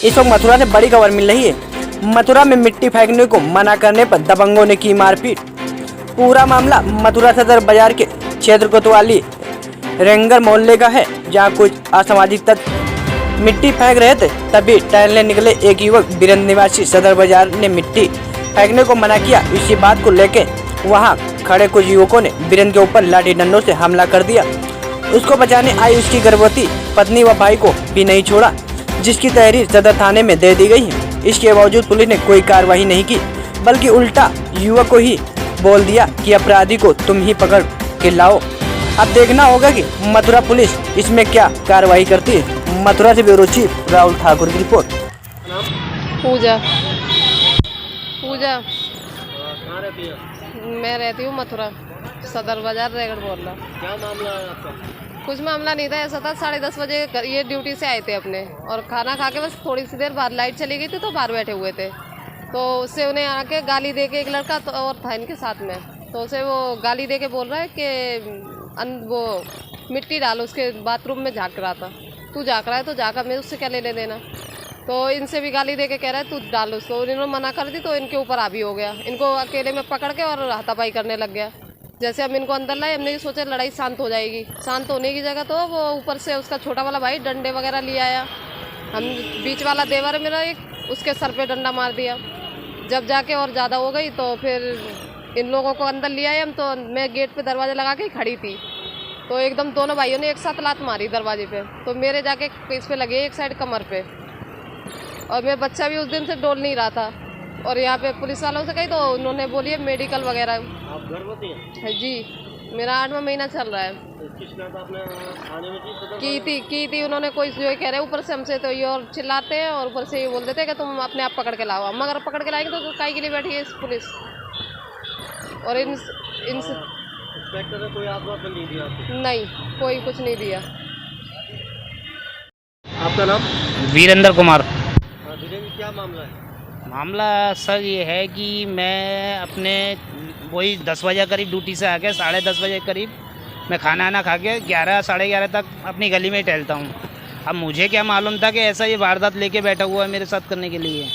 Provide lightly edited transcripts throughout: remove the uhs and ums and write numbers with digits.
इस वक्त मथुरा से बड़ी खबर मिल रही है। मथुरा में मिट्टी फेंकने को मना करने पर दबंगों ने की मारपीट। पूरा मामला मथुरा सदर बाजार के क्षेत्र कोतवाली रेंगर मोहल्ले का है, जहां कुछ असामाजिक तत्व मिट्टी फेंक रहे थे। तभी टहलने निकले एक युवक बीरंद निवासी सदर बाजार ने मिट्टी फेंकने को मना किया। इसी बात को लेकर वहां खड़े कुछ युवकों ने बीरंद के ऊपर लाठी डंडों से हमला कर दिया। उसको बचाने आई उसकी गर्भवती पत्नी व भाई को भी नहीं छोड़ा, जिसकी तहरीर सदर थाने में दे दी गई है। इसके बावजूद पुलिस ने कोई कार्रवाई नहीं की, बल्कि उल्टा युवक को ही बोल दिया कि अपराधी को तुम ही पकड़ के लाओ। अब देखना होगा कि मथुरा पुलिस इसमें क्या कार्रवाई करती है। मथुरा से ब्यूरो चीफ राहुल ठाकुर की रिपोर्ट। पूजा पूजा कहाँ रहती है? मैं रहती हूँ मथुरा सदर बाजार रेगड़ मोहल्ला। क्या मामला है आपका? कुछ मामला नहीं था, ऐसा था 10:30 बजे ये ड्यूटी से आए थे अपने, और खाना खा के बस थोड़ी सी देर बाद लाइट चली गई थी तो बाहर बैठे हुए थे। तो उससे उन्हें आके गाली दे के एक लड़का तो और था इनके साथ में, तो उसे वो गाली दे के बोल रहा है कि वो मिट्टी डालो, उसके बाथरूम में झाँक रहा था। तू झाँक रहा है तो झाँका, मैं उससे क्या लेने देना। तो इनसे भी गाली दे के कह रहा है तू डाल उसको। इन्होंने मना कर दी तो इनके ऊपर हावी हो गया, इनको अकेले में पकड़ के और हाथापाई करने लग गया। जैसे हम इनको अंदर लाए, हमने ये सोचा लड़ाई शांत हो जाएगी। शांत होने की जगह तो वो ऊपर से उसका छोटा वाला भाई डंडे वगैरह ले आया। हम बीच वाला देवर मेरा एक, उसके सर पे डंडा मार दिया। जब जाके और ज़्यादा हो गई तो फिर इन लोगों को अंदर ले आए हम। तो मैं गेट पे दरवाज़ा लगा के खड़ी थी, तो एकदम दोनों भाइयों ने एक साथ लात मारी दरवाजे पे। तो मेरे जाके इस पे लगे एक साइड कमर पे, और मेरा बच्चा भी उस दिन से डोल नहीं रहा था। और यहाँ पे पुलिस वालों से कही तो उन्होंने बोली है मेडिकल वगैरह। आप गर्भवती हैं? जी, मेरा 8वां महीना चल रहा है। इसकी शिकायत आपने थाने में की? की थी उन्होंने। कोई जो कह रहे ऊपर से हमसे तो ये और चिल्लाते हैं और ऊपर से ये बोल देते हैं कि तुम अपने आप पकड़ के लाओ। मगर पकड़ के लाएंगे तो काहे के लिए बैठी है इस पुलिस। और इन इंस्पेक्टर ने कोई आपको अपील नहीं दिया आपको? नहीं, कोई कुछ नहीं दिया। आपका नाम? वीरेंद्र कुमार। हाँ धीरेन्द्र, क्या मामला है? मामला सर ये है कि मैं अपने वही 10 बजे करीब ड्यूटी से आके 10:30 बजे करीब मैं खाना आना खा के 11 साढ़े 11 तक अपनी गली में ही टहलता हूँ। अब मुझे क्या मालूम था कि ऐसा ये वारदात लेके बैठा हुआ है मेरे साथ करने के लिए।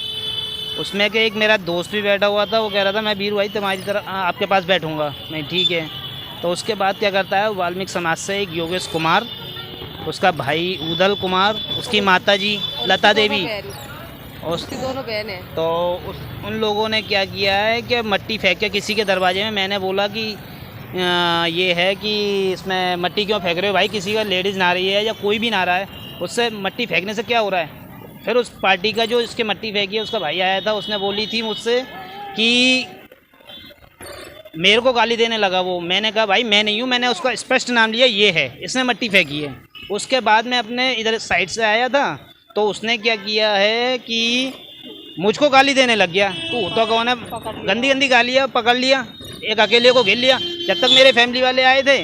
उसमें कि एक मेरा दोस्त भी बैठा हुआ था, वो कह रहा था मैं वीरू भाई तुम्हारी तरह आपके पास बैठूँगा। मैं ठीक है। तो उसके बाद क्या करता है, वाल्मीकि समाज से एक योगेश कुमार, उसका भाई उदल कुमार, उसकी माता जी लता देवी और उसकी दोनों बहन है। तो उन लोगों ने क्या किया है कि मट्टी फेंक के किसी के दरवाजे में। मैंने बोला कि ये है कि इसमें मट्टी क्यों फेंक रहे हो भाई, किसी का लेडीज़ नहा रही है या कोई भी नहा रहा है, उससे मट्टी फेंकने से क्या हो रहा है। फिर उस पार्टी का जो इसके मट्टी फेंकी है उसका भाई आया था, उसने बोली थी मुझसे कि मेरे को गाली देने लगा वो। मैंने कहा भाई मैं नहीं हूँ, मैंने उसका स्पष्ट नाम लिया, ये है, इसने मट्टी फेंकी है। उसके बाद मैं अपने इधर साइड से आया था तो उसने क्या किया है कि मुझको गाली देने लग गया। तू तो कौन है, गंदी गंदी गालियाँ पकड़ लिया, एक अकेले को घेर लिया। जब तक मेरे फैमिली वाले आए थे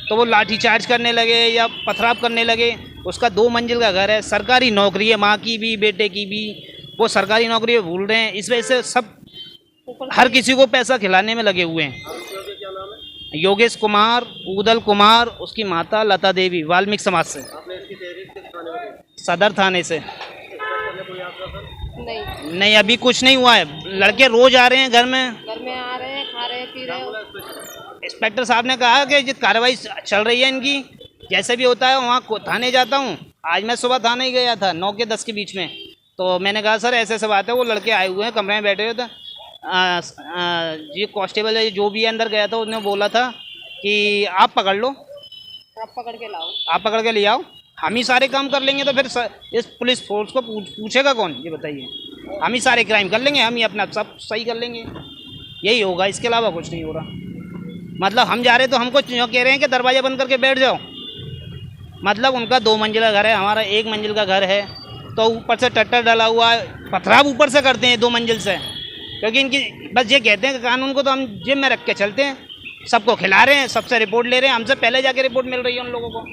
तो वो लाठी चार्ज करने लगे या पथराव करने लगे। उसका 2 मंजिल का घर है, सरकारी नौकरी है, माँ की भी बेटे की भी, वो सरकारी नौकरी भूल रहे हैं। इस वजह से सब हर किसी को पैसा खिलाने में लगे हुए हैं। क्या नाम है? योगेश कुमार, उदल कुमार, उसकी माता लता देवी, वाल्मीकि समाज से, आपने इसकी तहरीर किस थाने में की? सदर थाने से। इंस्पेक्टर ने कोई आपका नहीं, अभी कुछ नहीं हुआ है। लड़के रोज आ रहे हैं घर में आ रहे हैं, खा रहे हैं, पी रहे हैं। इंस्पेक्टर साहब ने कहा कि जो कार्रवाई चल रही है इनकी, जैसे भी होता है वहाँ थाने जाता हूँ। आज मैं सुबह थाने ही गया था 9 के 10 के बीच में। तो मैंने कहा सर ऐसे ऐसे बात है, वो लड़के आए हुए हैं, कमरे में बैठे हुए थे। ये कांस्टेबल जो भी अंदर गया था उसने बोला था कि आप पकड़ लो, आप पकड़ के लाओ, आप पकड़ के ले आओ, हम ही सारे काम कर लेंगे। तो फिर इस पुलिस फोर्स को पूछेगा कौन, ये बताइए। हम ही सारे क्राइम कर लेंगे, हम ही अपना सब सही कर लेंगे, यही होगा, इसके अलावा कुछ नहीं हो रहा। मतलब हम जा रहे तो हमको कह रहे हैं कि दरवाज़ा बंद करके बैठ जाओ। मतलब उनका 2 मंजिल का घर है, हमारा 1 मंजिल का घर है। तो ऊपर से टट्टर डाला हुआ है, पथराव ऊपर से करते हैं 2 मंजिल से, क्योंकि इनकी बस ये कहते हैं कि कानून को तो हम जेब में रख के चलते हैं। सबको खिला रहे हैं, सबसे रिपोर्ट ले रहे हैं, हमसे पहले जाके रिपोर्ट मिल रही है उन लोगों को।